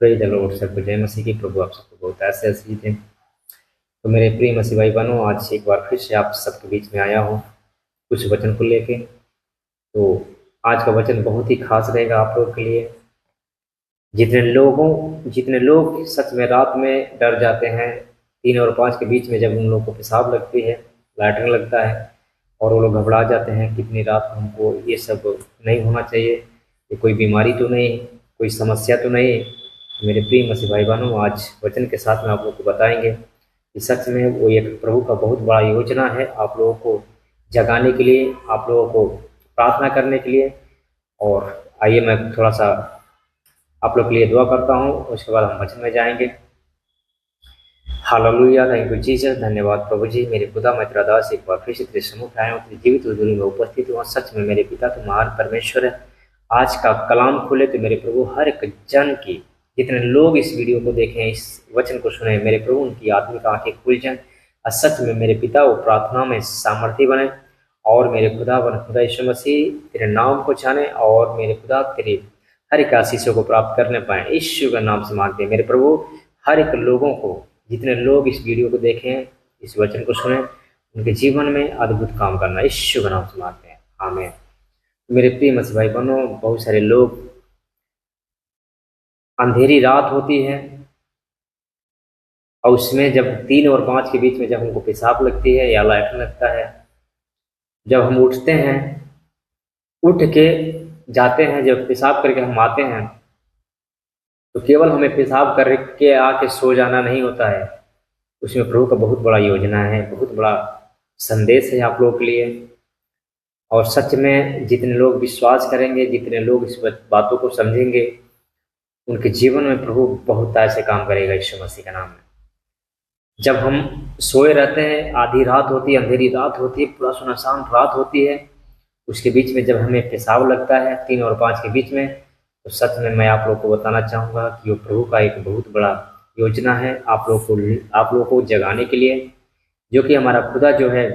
Praise the Lord. सबको जय मसीह की। प्रभु आप सबको बहुत ऐसे आशीष दें। तो मेरे प्रिय मसीह भाई बहनों, आज एक बार फिर से आप सबके बीच में आया हूँ कुछ वचन को लेके। तो आज का वचन बहुत ही खास रहेगा आप लोगों के लिए। जितने लोग सच में रात में डर जाते हैं, 3 और 5 के बीच में जब उन लोगों को पेशाब लगती है, लैट्रिन लगता है, और वो लोग घबरा जाते हैं कितनी रात को हमको ये सब नहीं होना चाहिए, ये कोई बीमारी तो नहीं, कोई समस्या तो नहीं। मेरे प्रिय मसीह भाई बहनों, आज वचन के साथ में आप लोग को बताएंगे कि सच में वो एक प्रभु का बहुत बड़ा योजना है आप लोगों को जगाने के लिए, आप लोगों को प्रार्थना करने के लिए। और आइए मैं थोड़ा सा आप लोग के लिए दुआ करता हूँ, उसके बाद हम वचन में जाएंगे। Hallelujah, thank you Jesus. धन्यवाद प्रभु जी। मेरे खुदा मैं तेरा दास एक बार फिर से तेरे सम्मुख आया हूँ, तेरी जीवित हुजूरी में उपस्थित हूँ। सच में मेरे पिता तो महान परमेश्वर है। आज का कलाम खोले तो मेरे प्रभु हर एक जन की, जितने लोग इस वीडियो को देखें, इस वचन को सुने, मेरे प्रभु उनकी आत्मिक आंखें खुल जाएं और सच में मेरे पिता वो प्रार्थना में सामर्थ्य बने। और मेरे खुदा खुदा यीशु मसीह तेरे नाम को जाने और मेरे खुदा तेरे हर एक आशीषों को प्राप्त करने पाए। यीशु का नाम से मांगते हैं मेरे प्रभु, हर एक लोगों को, जितने लोग इस वीडियो को देखें, इस वचन को सुने, उनके जीवन में अद्भुत काम करना यीशु के नाम से मांगते हैं, आमीन। मेरे प्रिय मसीह भाई बहनों, बहुत सारे लोग, अंधेरी रात होती है और उसमें जब 3 और 5 के बीच में जब हमको पेशाब लगती है या लैट्रिन लगता है, जब हम उठते हैं, उठ के जाते हैं, जब पेशाब करके हम आते हैं, तो केवल हमें पेशाब करके आके सो जाना नहीं होता है। उसमें प्रभु का बहुत बड़ा योजना है, बहुत बड़ा संदेश है आप लोगों के लिए। और सच में जितने लोग विश्वास करेंगे, जितने लोग इस बातों को समझेंगे, उनके जीवन में प्रभु बहुत ऐसे काम करेगा यीशु मसीह के नाम में। जब हम सोए रहते हैं, आधी रात होती है, अंधेरी रात होती है, पूरा सुनसान रात होती है, उसके बीच में जब हमें पेशाब लगता है 3 और 5 के बीच में, तो सच में मैं आप लोग को बताना चाहूँगा कि वो प्रभु का एक बहुत बड़ा योजना है आप लोगों को जगाने के लिए। जो कि हमारा खुदा जो है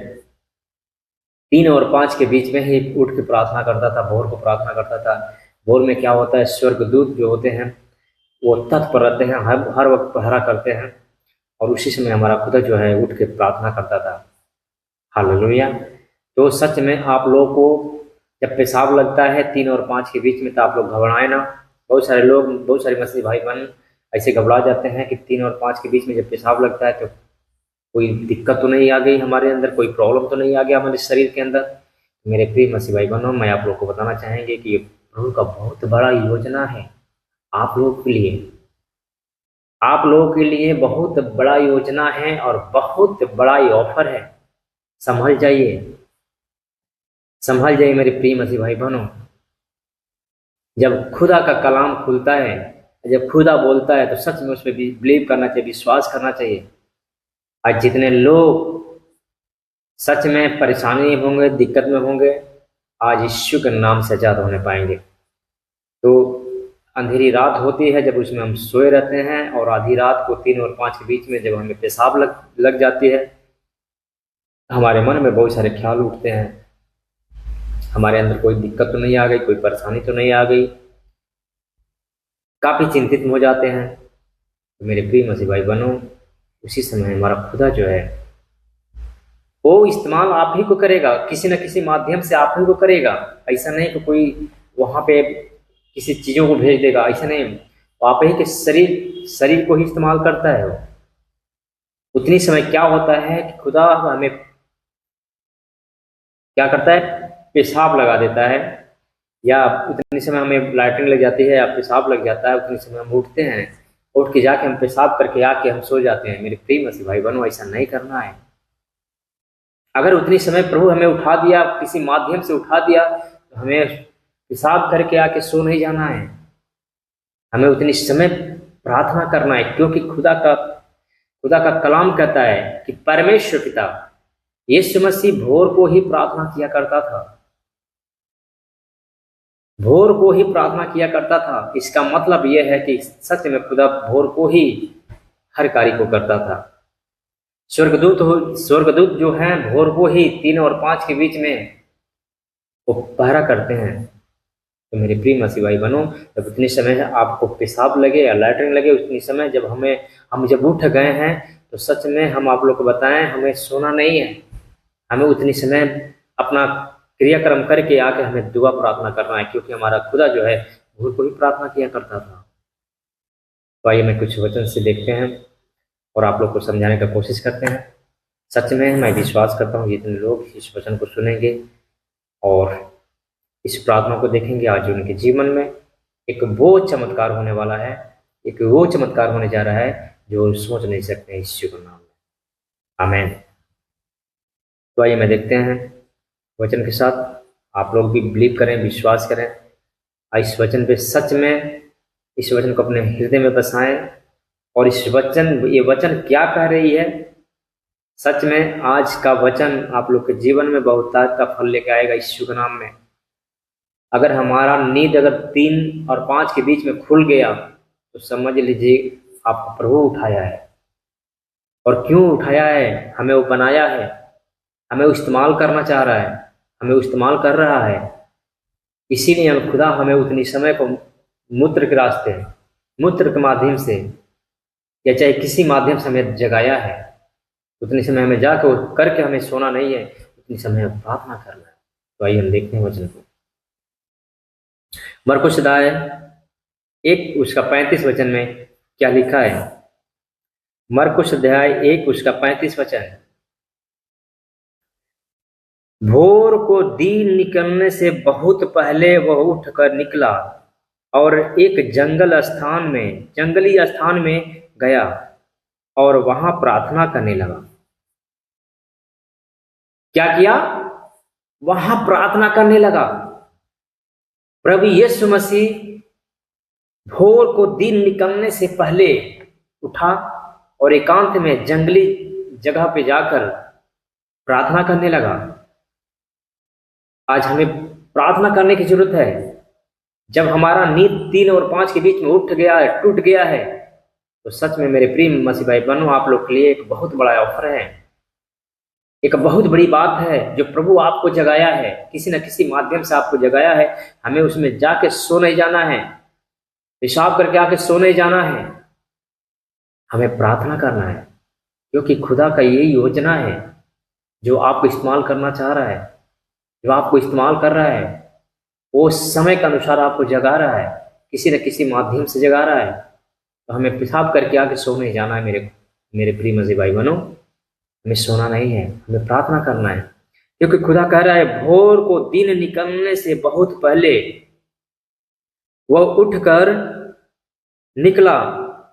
3 और 5 के बीच में ही उठ के प्रार्थना करता था, भोर को प्रार्थना करता था। भोर में क्या होता है, स्वर्गदूत जो होते हैं वो तत्पर रहते हैं, हर वक्त पहरा करते हैं, और उसी समय हमारा खुदा जो है उठ के प्रार्थना करता था। हालेलुया। तो सच में आप लोगों को जब पेशाब लगता है 3 और 5 के बीच में, तो आप लोग घबराएं ना। बहुत सारे लोग, बहुत सारे मसीह भाई बहन ऐसे घबरा जाते हैं कि 3 और 5 के बीच में जब पेशाब लगता है तो कोई दिक्कत तो नहीं आ गई हमारे अंदर, कोई प्रॉब्लम तो नहीं आ गया हमारे शरीर के अंदर। मेरे प्रिय मसीह भाई बहनों, मैं आप लोग को बताना चाहेंगे कि ये प्रभु का बहुत बड़ा योजना है आप लोगों के लिए। आप लोगों के लिए बहुत बड़ा योजना है और बहुत बड़ा ही ऑफर है। संभल जाइए, संभल जाइए मेरे प्रिय मसीह भाई बहनों। जब खुदा का कलाम खुलता है, जब खुदा बोलता है, तो सच में उस पर बिलीव करना चाहिए, विश्वास करना चाहिए। आज जितने लोग सच में परेशानी में होंगे, दिक्कत में होंगे, आज यीशु के नाम से आजाद होने पाएंगे। तो अंधेरी रात होती है जब उसमें हम सोए रहते हैं, और आधी रात को 3 और 5 के बीच में जब हमें पेशाब लग जाती है, हमारे मन में बहुत सारे ख्याल उठते हैं, हमारे अंदर कोई दिक्कत तो नहीं आ गई, कोई परेशानी तो नहीं आ गई, काफ़ी चिंतित हो जाते हैं। तो मेरे प्रिय मसीह भाई बहनों, उसी समय हमारा खुदा जो है वो इस्तेमाल आप ही को करेगा, किसी न किसी माध्यम से आप ही को करेगा। ऐसा नहीं कि कोई वहाँ पे किसी चीज़ों को भेज देगा, ऐसा नहीं। वो आप ही के शरीर को ही इस्तेमाल करता है। वो उतनी समय क्या होता है कि खुदा हमें क्या करता है, पेशाब लगा देता है, या उतनी समय हमें लैट्रिन लग जाती है या पेशाब लग जाता है, उतनी समय हम उठते हैं, उठ के जाके हम पेशाब करके आके हम सो जाते हैं। मेरे प्रिय मसीह भाई बहनों, ऐसा नहीं करना है। अगर उतनी समय प्रभु हमें उठा दिया, किसी माध्यम से उठा दिया, तो हमें पेशाब करके आके सो नहीं जाना है। हमें उतनी समय प्रार्थना करना है, क्योंकि खुदा का कलाम कहता है कि परमेश्वर पिता यीशु मसीह भोर को ही प्रार्थना किया करता था, भोर को ही प्रार्थना किया करता था। इसका मतलब यह है कि सत्य में खुदा भोर को ही हर कार्य को करता था। स्वर्गदूत जो हैं भोर को ही 3 और 5 के बीच में वो पहरा करते हैं। तो मेरे प्रिय मसीह भाई बहनों, जब उतनी समय आपको पेशाब लगे या लैट्रिन लगे, उतनी समय जब हम जब उठ गए हैं, तो सच में हम आप लोग को बताएं, हमें सोना नहीं है। हमें उतनी समय अपना क्रियाक्रम करके आके हमें दुआ प्रार्थना करना है, क्योंकि हमारा खुदा जो है भोर को भी प्रार्थना किया करता था। तो आइए मैं कुछ वचन से देखते हैं और आप लोग को समझाने का कोशिश करते हैं। सच में मैं विश्वास करता हूँ जितने लोग इस वचन को सुनेंगे और इस प्रार्थना को देखेंगे, आज उनके जीवन में एक वो चमत्कार होने वाला है, एक वो चमत्कार होने जा रहा है जो सोच नहीं सकते यीशु के नाम में। आमीन। तो आइए मैं देखते हैं वचन के साथ, आप लोग भी बिलीव करें, विश्वास करें। इस वचन पे सच में इस वचन को अपने हृदय में बसाएं और ये वचन क्या कह रही है। सच में आज का वचन आप लोग के जीवन में बहुतायत का फल लेके आएगा यीशु के नाम में। अगर हमारा नींद अगर 3 और 5 के बीच में खुल गया तो समझ लीजिए आपको प्रभु उठाया है। और क्यों उठाया है? हमें वो बनाया है, हमें वो इस्तेमाल करना चाह रहा है, हमें वो इस्तेमाल कर रहा है। इसीलिए खुदा हमें उतनी समय को मूत्र के रास्ते, मूत्र के माध्यम से या चाहे किसी माध्यम से हमें जगाया है। उतनी समय हमें जाकर करके हमें सोना नहीं है, उतनी समय प्रार्थना करना है। तो आइए हम देखते हैं वचन को। मरकुस अध्याय 1 उसका 35 वचन में क्या लिखा है? मरकुस अध्याय 1 उसका 35 वचन, भोर को दिन निकलने से बहुत पहले वह उठकर निकला और एक जंगली स्थान में गया और वहां प्रार्थना करने लगा। क्या किया? वहां प्रार्थना करने लगा। प्रभु यीशु मसीह भोर को दिन निकलने से पहले उठा और एकांत में जंगली जगह पे जाकर प्रार्थना करने लगा। आज हमें प्रार्थना करने की जरूरत है। जब हमारा नींद 3 और 5 के बीच में उठ गया है, टूट गया है, तो सच में मेरे प्रिय मसीह भाई बहनों, आप लोग के लिए एक बहुत बड़ा ऑफर है, एक बहुत बड़ी बात है जो प्रभु आपको जगाया है, किसी न किसी माध्यम से आपको जगाया है। हमें उसमें जाके सो नहीं जाना है, पेशाब करके आके सो नहीं जाना है, हमें प्रार्थना करना है, क्योंकि खुदा का यही योजना है जो आपको इस्तेमाल करना चाह रहा है, जो आपको इस्तेमाल कर रहा है, वो समय के अनुसार आपको जगा रहा है, किसी न किसी माध्यम से जगा रहा है। तो हमें पेशाब करके आके सो नहीं जाना है मेरे प्रिय मसीह भाई बहनों, हमें सोना नहीं है, हमें प्रार्थना करना है, क्योंकि खुदा कह रहा है भोर को दिन निकलने से बहुत पहले वह उठकर निकला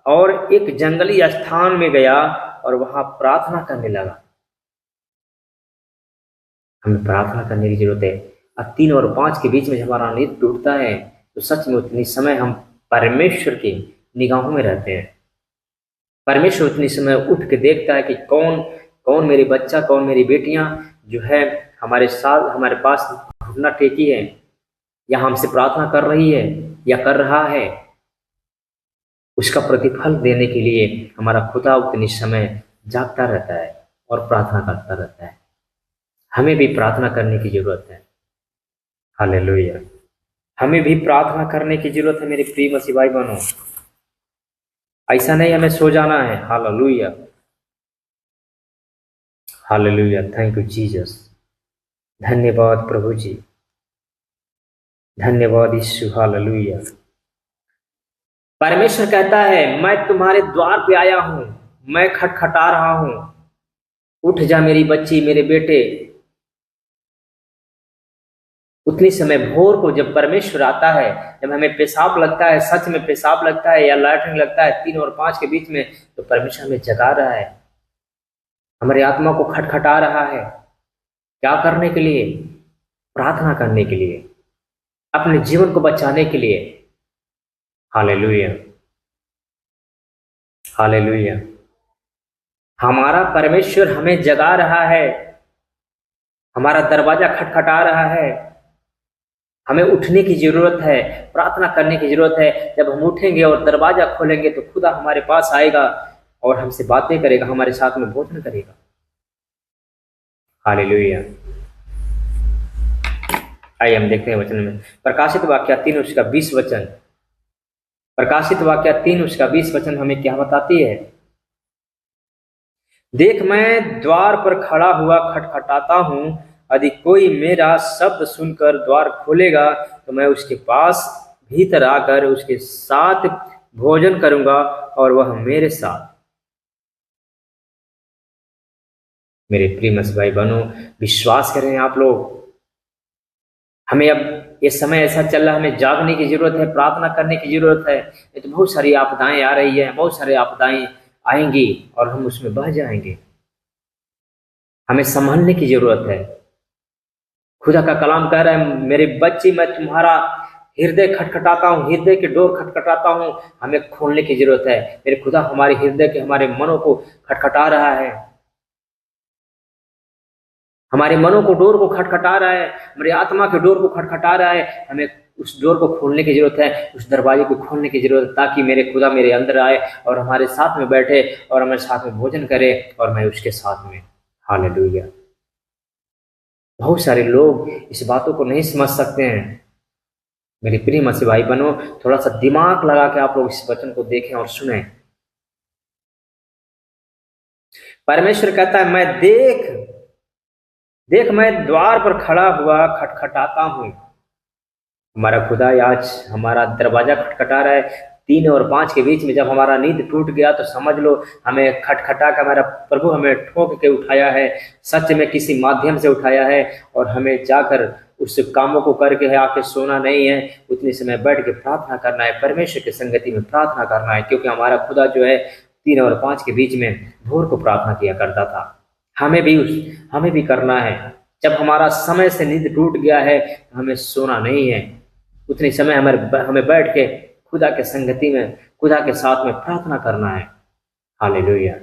और एक जंगली स्थान में गया और वहां प्रार्थना करने लगा। हमें प्रार्थना करने की जरूरत है। अब 3 और 5 के बीच में जब हमारा नींद टूटता है तो सच में उतनी समय हम परमेश्वर की निगाहों में रहते हैं। परमेश्वर उतनी समय उठ के देखता है कि कौन मेरे बच्चा, कौन मेरी बेटियां जो है हमारे साथ, हमारे पास घुटना टेकी है या हमसे प्रार्थना कर रही है या कर रहा है। उसका प्रतिफल देने के लिए हमारा खुदा उतनी समय जागता रहता है और प्रार्थना करता रहता है। हमें भी प्रार्थना करने की जरूरत है। हालेलुया। हमें भी प्रार्थना करने की जरूरत है मेरे प्रिय मसीह भाई बहनों। ऐसा नहीं हमें सो जाना है। Hallelujah, hallelujah. Thank you Jesus. धन्यवाद प्रभु जी, धन्यवाद यीशु। हालेलुया। परमेश्वर कहता है मैं तुम्हारे द्वार पे आया हूं, मैं खटखटा रहा हूं, उठ जा मेरी बच्ची, मेरे बेटे। उतनी समय भोर को जब परमेश्वर आता है, जब हमें पेशाब लगता है, सच में पेशाब लगता है या लैट्रिन लगता है 3 और 5 के बीच में, तो परमेश्वर हमें जगा रहा है, हमारी आत्मा को खटखटा रहा है। क्या करने के लिए? प्रार्थना करने के लिए, अपने जीवन को बचाने के लिए। Hallelujah, hallelujah. हमारा परमेश्वर हमें जगा रहा है, हमारा दरवाजा खटखटा रहा है। हमें उठने की जरूरत है, प्रार्थना करने की जरूरत है। जब हम उठेंगे और दरवाजा खोलेंगे तो खुदा हमारे पास आएगा और हमसे बातें करेगा, हमारे साथ में भोजन करेगा। हालेलुया। आइए हम देखते हैं वचन में। प्रकाशित वाक्य 3 उसका 20 वचन, प्रकाशित वाक्य 3 उसका 20 वचन हमें क्या बताती है? देख मैं द्वार पर खड़ा हुआ खटखटाता हूँ, यदि कोई मेरा शब्द सुनकर द्वार खोलेगा तो मैं उसके पास भीतर आकर उसके साथ भोजन करूंगा और वह मेरे साथ। मेरे प्रिय मसीह भाई बहनों, विश्वास करें आप लोग, हमें अब ये समय ऐसा चल रहा है, हमें जागने की जरूरत है, प्रार्थना करने की जरूरत है। ये तो बहुत सारी आपदाएं आ रही है, बहुत सारी आपदाएं आएंगी और हम उसमें बह जाएंगे। हमें संभलने की जरूरत है। खुदा का कलाम कह रहा है, मेरे बच्चे मैं तुम्हारा हृदय खटखटाता हूँ, हृदय के डोर खटखटाता हूँ। हमें खोलने की जरूरत है। मेरे खुदा हमारे हृदय के, हमारे मनों को खटखटा रहा है, हमारे मनों को डोर को खटखटा रहा है, हमारी आत्मा के डोर को खटखटा रहा है। हमें उस डोर को खोलने की जरूरत है, उस दरवाजे को खोलने की जरूरत है, ताकि मेरे खुदा मेरे अंदर आए और हमारे साथ में बैठे और हमारे साथ में भोजन करे और मैं उसके साथ में। हालेलुया। बहुत सारे लोग इस बातों को नहीं समझ सकते हैं। मेरे प्रिय मसीह भाई बहनों, थोड़ा सा दिमाग लगा के आप लोग इस वचन को देखें और सुने। परमेश्वर कहता है, मैं देख देख मैं द्वार पर खड़ा हुआ खटखटाता हूँ। हमारा खुदा आज हमारा दरवाजा खटखटा रहा है। 3 और 5 के बीच में जब हमारा नींद टूट गया तो समझ लो हमें खटखटा कर हमारा प्रभु हमें ठोक के उठाया है, सच में किसी माध्यम से उठाया है और हमें जाकर उस कामों को करके है आके सोना नहीं है, उतनी समय बैठ के प्रार्थना करना है, परमेश्वर की संगति में प्रार्थना करना है। क्योंकि हमारा खुदा जो है 3 और 5 के बीच में भोर को प्रार्थना किया करता था। हमें भी करना है। जब हमारा समय से नींद टूट गया है तो हमें सोना नहीं है, उतने समय हमें बैठ के खुदा के संगति में, खुदा के साथ में प्रार्थना करना है। हालेलुया।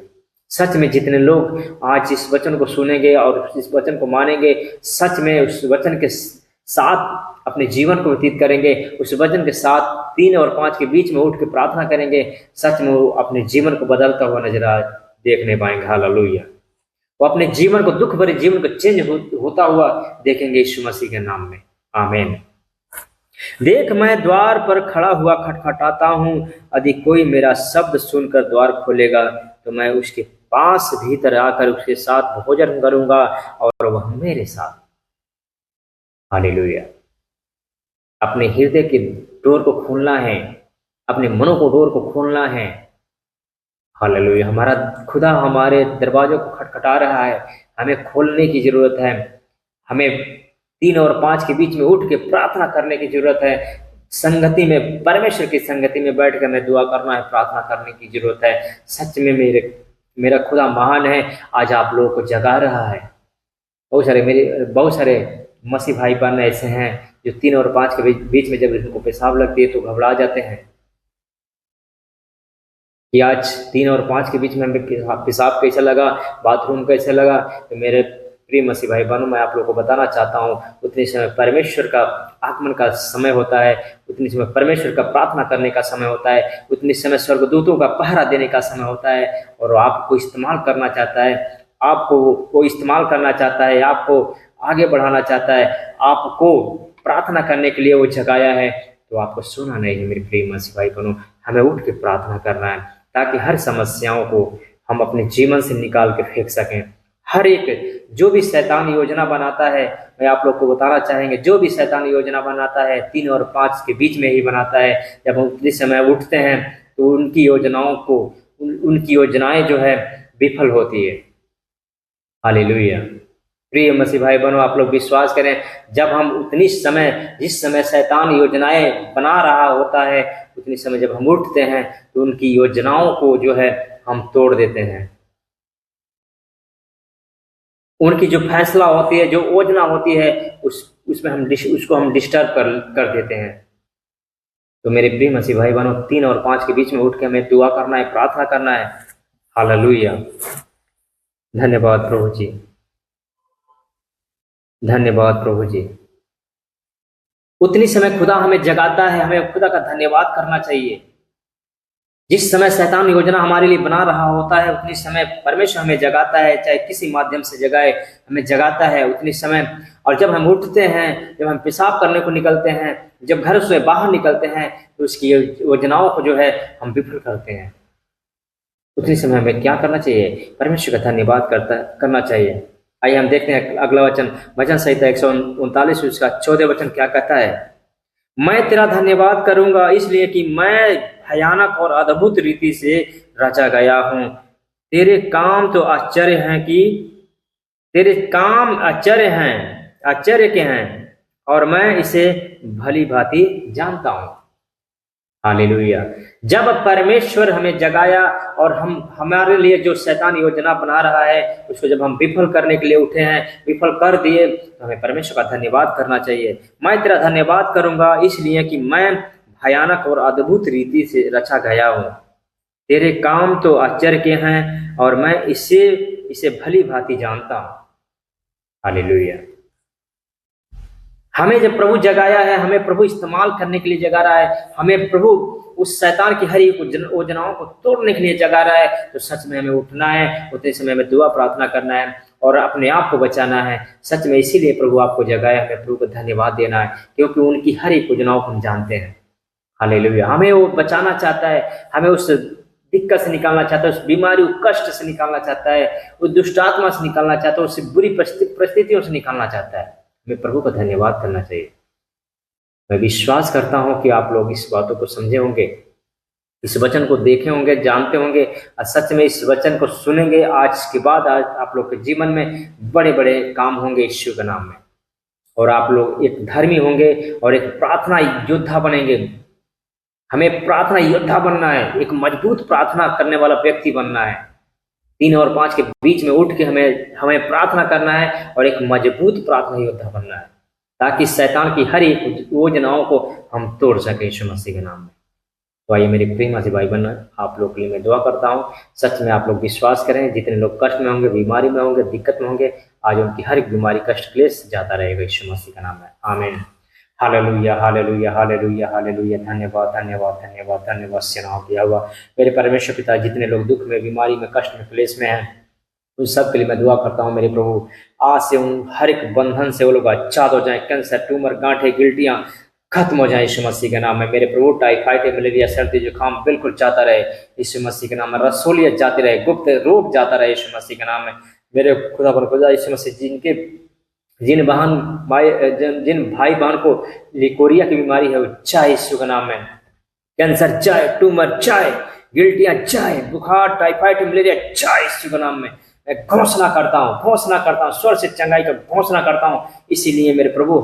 सच में जितने लोग आज इस वचन को सुनेंगे और इस वचन को मानेंगे, सच में उस वचन के साथ अपने जीवन को व्यतीत करेंगे, उस वचन के साथ 3 और 5 के बीच में उठ के प्रार्थना करेंगे, सच में वो अपने जीवन को बदलता हुआ नजर देखने पाएंगे। हालेलुया। वो अपने जीवन को, दुख भरे जीवन को चेंज होता हुआ देखेंगे यीशु मसीह के नाम में। आमीन। देख मैं द्वार पर खड़ा हुआ खटखटाता हूँ, यदि कोई मेरा शब्द सुनकर द्वार खोलेगा तो मैं उसके पास भीतर आकर उसके साथ भोजन करूंगा और वह मेरे साथ। हालेलुया। अपने हृदय के डोर को खोलना है, अपने मनों को डोर को खोलना है। हालेलुया। हमारा खुदा हमारे दरवाजों को खटखटा रहा है, हमें खोलने की जरूरत है। हमें 3 और 5 के बीच में उठ के प्रार्थना करने की जरूरत है। संगति में, परमेश्वर की संगति में बैठ कर हमें दुआ करना है, प्रार्थना करने की जरूरत है। सच में मेरा खुदा महान है, आज आप लोगों को जगा रहा है। बहुत सारे मसीह भाई बहन ऐसे हैं जो 3 और 5 के बीच में जब इनको पेशाब लगती है तो घबरा जाते हैं कि आज 3 और 5 के बीच में हमें पेशाब कैसा लगा, बाथरूम कैसे लगा। तो मेरे प्रिय मसीह भाई बहनों, मैं आप लोगों को बताना चाहता हूँ, उतने समय परमेश्वर का आगमन का समय होता है, उतने समय परमेश्वर का प्रार्थना करने का समय होता है, उतने समय स्वर्गदूतों का पहरा देने का समय होता है। और आपको इस्तेमाल करना चाहता है, आपको वो इस्तेमाल करना चाहता है, आपको आगे बढ़ाना चाहता है, आपको प्रार्थना करने के लिए वो जगाया है। तो आपको सोना नहीं है मेरे प्रिय मसीह भाई बहनों, हमें उठ के प्रार्थना करना है, ताकि हर समस्याओं को हम अपने जीवन से निकाल के फेंक सकें। हर एक जो भी शैतान योजना बनाता है, मैं आप लोग को बताना चाहेंगे, जो भी शैतान योजना बनाता है 3 और 5 के बीच में ही बनाता है। जब हम उतने समय उठते हैं तो उनकी योजनाओं को, उनकी योजनाएं जो है विफल होती है। हालेलुया। प्रिय मसीह भाई बहनों, आप लोग विश्वास करें, जब हम उतनी समय, जिस समय शैतान योजनाएं बना रहा होता है, उतनी समय जब हम उठते हैं तो उनकी योजनाओं को जो है हम तोड़ देते हैं। उनकी जो फैसला होती है, जो योजना होती है, उसमें उसको हम डिस्टर्ब कर देते हैं। तो मेरे प्रिय मसीह भाई बहनों, 3 और 5 के बीच में उठ के हमें दुआ करना है, प्रार्थना करना है। हालेलुया। धन्यवाद प्रभु जी, धन्यवाद प्रभु जी। उतनी समय खुदा हमें जगाता है, हमें खुदा का धन्यवाद करना चाहिए। जिस समय शैतान योजना हमारे लिए बना रहा होता है, उतनी समय परमेश्वर हमें जगाता है, चाहे किसी माध्यम से जगाए, हमें जगाता है उतनी समय। और जब हम उठते हैं, जब हम पेशाब करने को निकलते हैं, जब घर से बाहर निकलते हैं, तो उसकी योजनाओं को जो है हम विफल करते हैं। उतनी समय हमें क्या करना चाहिए? परमेश्वर का धन्यवाद करना चाहिए। आइए हम देखते हैं अगला वचन, भजन संहिता 139 उसका 14 वचन क्या कहता है? मैं तेरा धन्यवाद करूंगा इसलिए कि मैं भयानक और अद्भुत रीति से रचा गया हूं। तेरे काम तो आश्चर्य हैं कि तेरे काम आश्चर्य के हैं, और मैं इसे भली भांति जानता हूं। हालेलुया। जब परमेश्वर हमें जगाया और हम हमारे लिए जो शैतान योजना बना रहा है उसको जब हम विफल करने के लिए उठे हैं, विफल कर दिए, तो हमें परमेश्वर का धन्यवाद करना चाहिए। मैं तेरा धन्यवाद करूंगा इसलिए कि मैं भयानक और अद्भुत रीति से रचा गया हूँ। तेरे काम तो आश्चर्य के हैं और मैं इसे भली भांति जानता हूँ। हालेलुया। हमें जब प्रभु जगाया है, हमें प्रभु इस्तेमाल करने के लिए जगा रहा है, हमें प्रभु उस शैतान की हर एक योजनाओं को तोड़ने के लिए जगा रहा है, तो सच में हमें उठना है, उतने समय में दुआ प्रार्थना करना है और अपने आप को बचाना है। सच में इसीलिए प्रभु आपको जगाया, हमें प्रभु को धन्यवाद देना है, क्योंकि उनकी हर एक योजनाओं को हम जानते हैं। हालेलुया। हमें वो बचाना चाहता है, हमें उस दिक्कत से निकालना चाहता है, उस बीमारी, उस कष्ट से निकालना चाहता है, उस दुष्ट आत्मा से निकालना चाहता है, उससे बुरी परिस्थितियों से निकालना चाहता है। हमें प्रभु का धन्यवाद करना चाहिए। मैं विश्वास करता हूं कि आप लोग इस बातों को समझे होंगे, इस वचन को देखे होंगे, जानते होंगे, और सच में इस वचन को सुनेंगे। आज के बाद आज आप लोग के जीवन में बड़े बड़े काम होंगे यीशु के नाम में, और आप लोग एक धर्मी होंगे और एक प्रार्थना योद्धा बनेंगे। हमें प्रार्थना योद्धा बनना है, एक मजबूत प्रार्थना करने वाला व्यक्ति बनना है। 3 और 5 के बीच में उठ के हमें प्रार्थना करना है और एक मजबूत प्रार्थना योद्धा बनना है, ताकि शैतान की हर एक योजनाओं को हम तोड़ सके यीशु मसीह के नाम में। तो आइए मेरे प्रिय मसीह भाई बहन, आप लोग के लिए मैं दुआ करता हूँ। सच में आप लोग विश्वास करें, जितने लोग कष्ट में होंगे, बीमारी में होंगे, दिक्कत में होंगे, आज उनकी हर एक बीमारी, कष्ट, क्लेश जाता रहेगा यीशु मसीह का नाम में। आमीन। Hallelujah, hallelujah, hallelujah, hallelujah. धन्यवाद, धन्यवाद, धन्यवाद, धन्यवाद सेनाओं की यहोवा। मेरे परमेश्वर पिता, जितने लोग दुख में, बीमारी में, कष्ट में, क्लेश में हैं, उन सब के लिए मैं दुआ करता हूँ मेरे प्रभु। आज से उन हर एक बंधन से वो लोग आजाद हो जाएं। कैंसर, ट्यूमर, गांठें, गिल्टियां खत्म हो जाए यीशु मसीह के नाम में। मेरे प्रभु टाइफाइड, मलेरिया, सर्दी, जुकाम बिल्कुल जाता रहे यीशु मसीह के नाम में। रसोलियत जाती रहे, गुप्त रोग जाता रहे यीशु मसीह के नाम में। मेरे खुदा पर खुदा यीशु मसीह, जिन भाई बहन को लिकोरिया की बीमारी है, वो चाहे यीशु के नाम में। कैंसर चाहे, ट्यूमर चाहे, गिल्टियां चाहे, बुखार, टाइफाइड, मलेरिया चाहे यीशु के नाम में। मैं घोषणा करता हूँ, स्वर से चंगाई का घोषणा करता हूँ। इसीलिए मेरे प्रभु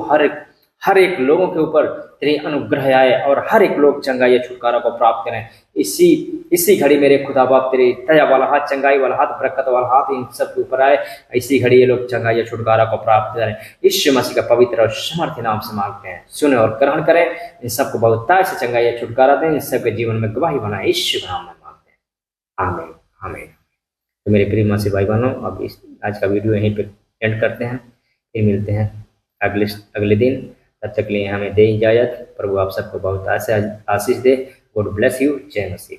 हर एक लोगों के ऊपर तेरी अनुग्रह आए और हर एक लोग चंगाई छुटकारा को प्राप्त करें। इसी घड़ी मेरे खुदा बाप तेरे दया वाला हाथ, चंगाई वाला हाथ, बरकत वाला हाथ इन सब के ऊपर आए। इसी घड़ी ये लोग चंगाई छुटकारा को प्राप्त करें। यीशु मसीह का पवित्र और समर्थी नाम से मांगते हैं, सुने और ग्रहण करें। इन सबको बहुतायत से चंगाई छुटकारा दें, इन सबके जीवन में गवाही बनाए। यीशु के नाम में मांगते हैं, आमीन, आमीन। तो मेरे प्रिय मसीह भाई बहनों, अब आज का वीडियो यहीं पे एंड करते हैं। फिर मिलते हैं अगले दिन। तब तक के लिए हमें दे इजाजत। प्रभु आप सबको बहुत आशीष दे। God bless you. जय मसीह।